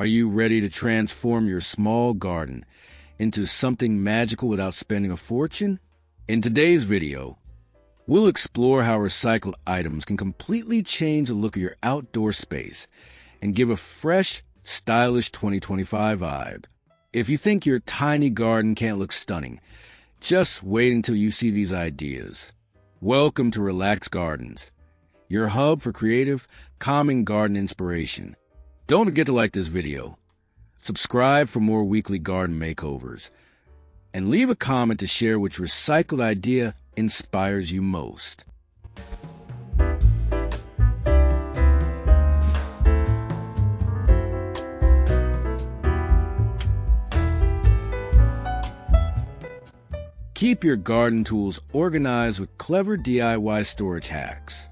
Are you ready to transform your small garden into something magical without spending a fortune? In today's video, we'll explore how recycled items can completely change the look of your outdoor space and give a fresh, stylish 2025 vibe. If you think your tiny garden can't look stunning, just wait until you see these ideas. Welcome to Relaxed Gardens, your hub for creative, calming garden inspiration. Don't forget to like this video, subscribe for more weekly garden makeovers, and leave a comment to share which recycled idea inspires you most. Keep your garden tools organized with clever DIY storage hacks.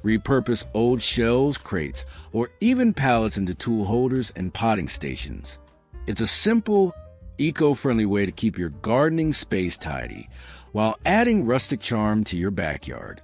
Repurpose old shelves, crates, or even pallets into tool holders and potting stations. It's a simple, eco-friendly way to keep your gardening space tidy while adding rustic charm to your backyard.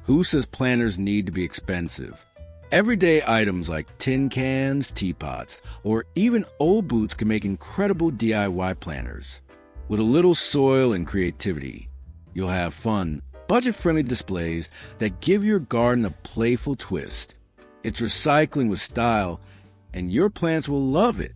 Who says planters need to be expensive? Everyday items like tin cans, teapots, or even old boots can make incredible DIY planters. With a little soil and creativity, you'll have fun, budget-friendly displays that give your garden a playful twist. It's recycling with style, and your plants will love it.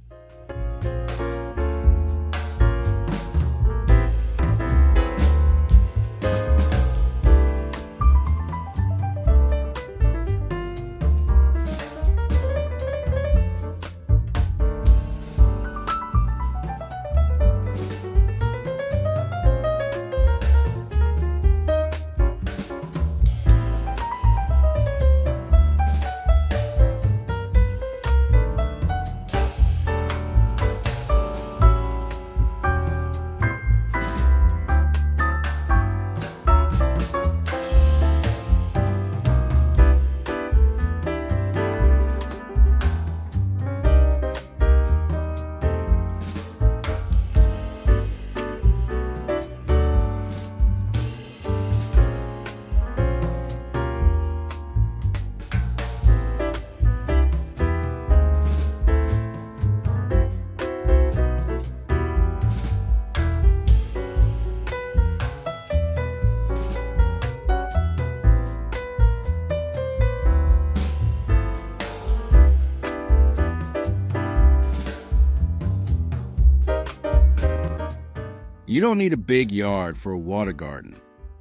You don't need a big yard for a water garden.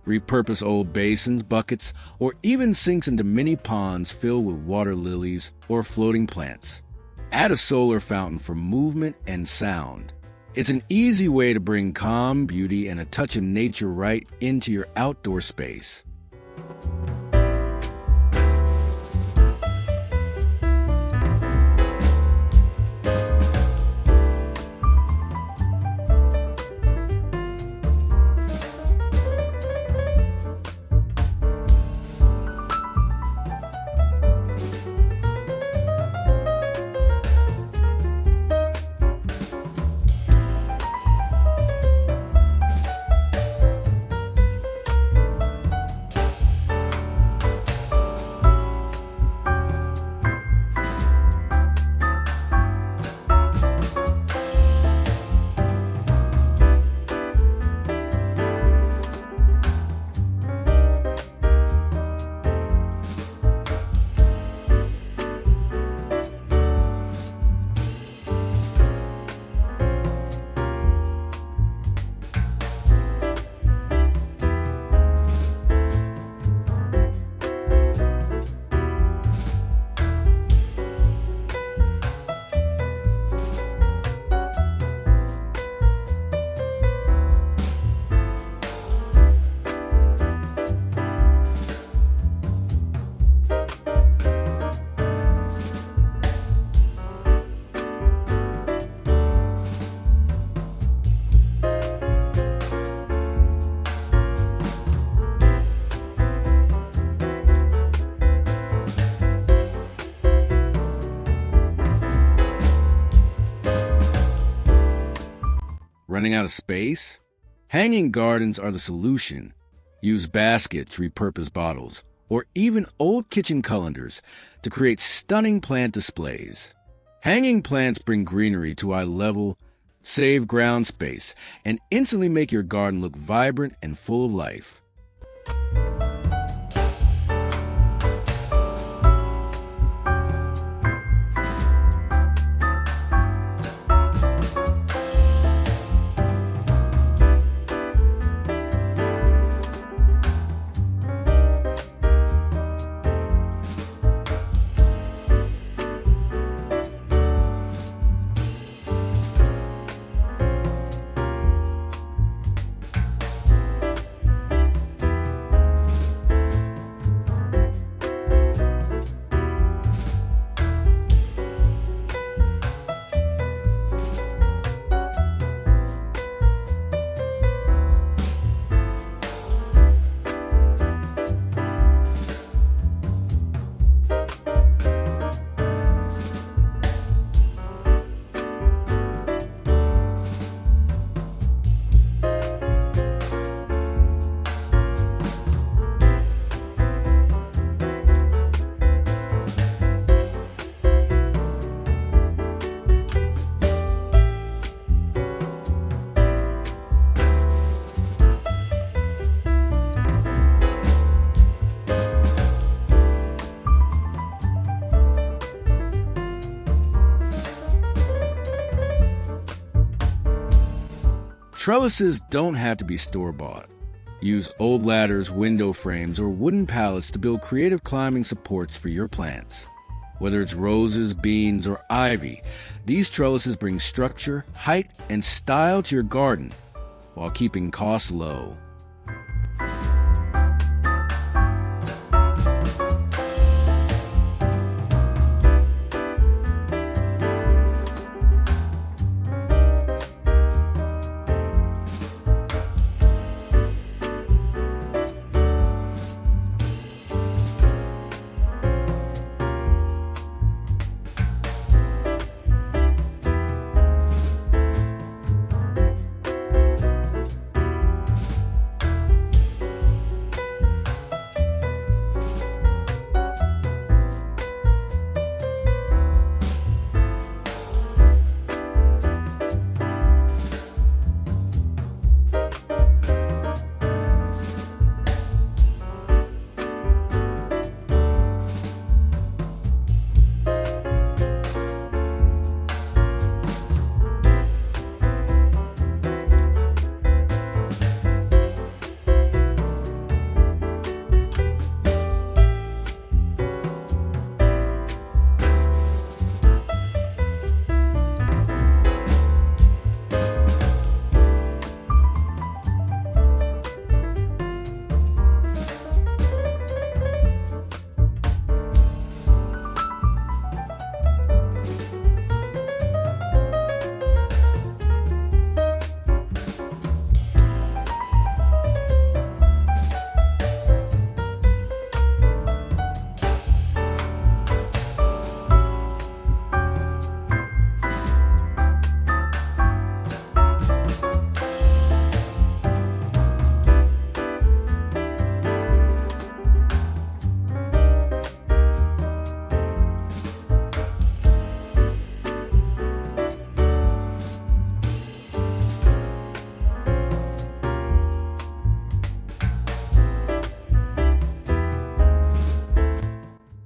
Repurpose old basins, buckets, or even sinks into mini ponds filled with water lilies or floating plants. Add a solar fountain for movement and sound. It's an easy way to bring calm, beauty, and a touch of nature right into your outdoor space. Running out of space? Hanging gardens are the solution. Use baskets, repurposed bottles, or even old kitchen colanders to create stunning plant displays. Hanging plants bring greenery to eye level, save ground space, and instantly make your garden look vibrant and full of life. Trellises don't have to be store-bought. Use old ladders, window frames, or wooden pallets to build creative climbing supports for your plants. Whether it's roses, beans, or ivy, these trellises bring structure, height, and style to your garden while keeping costs low.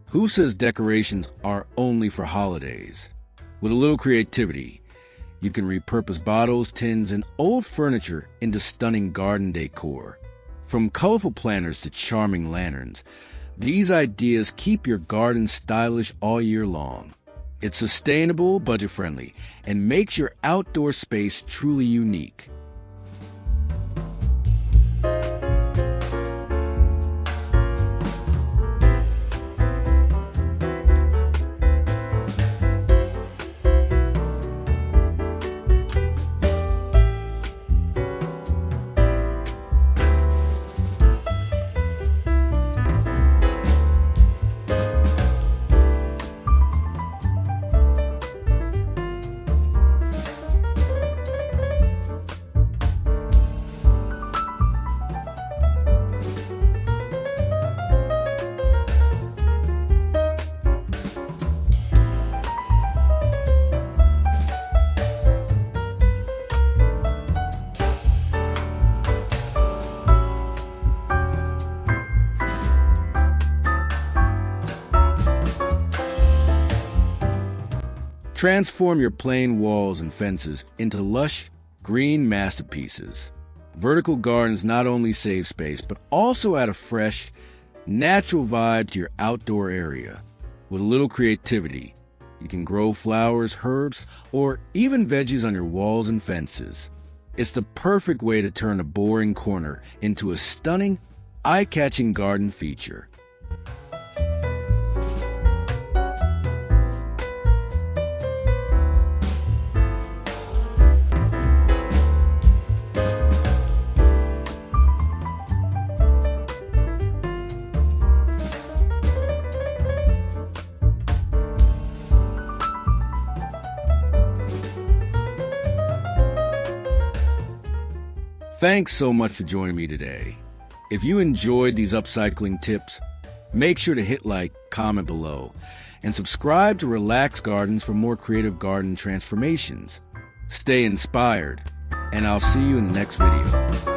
Who says decorations are only for holidays? With a little creativity, you can repurpose bottles, tins, and old furniture into stunning garden decor. From colorful planters to charming lanterns, these ideas keep your garden stylish all year long. It's sustainable, budget-friendly, and makes your outdoor space truly unique. Transform your plain walls and fences into lush, green masterpieces. Vertical gardens not only save space, but also add a fresh, natural vibe to your outdoor area. With a little creativity, you can grow flowers, herbs, or even veggies on your walls and fences. It's the perfect way to turn a boring corner into a stunning, eye-catching garden feature. Thanks so much for joining me today. If you enjoyed these upcycling tips, make sure to hit like, comment below, and subscribe to Relax Gardens for more creative garden transformations. Stay inspired, and I'll see you in the next video.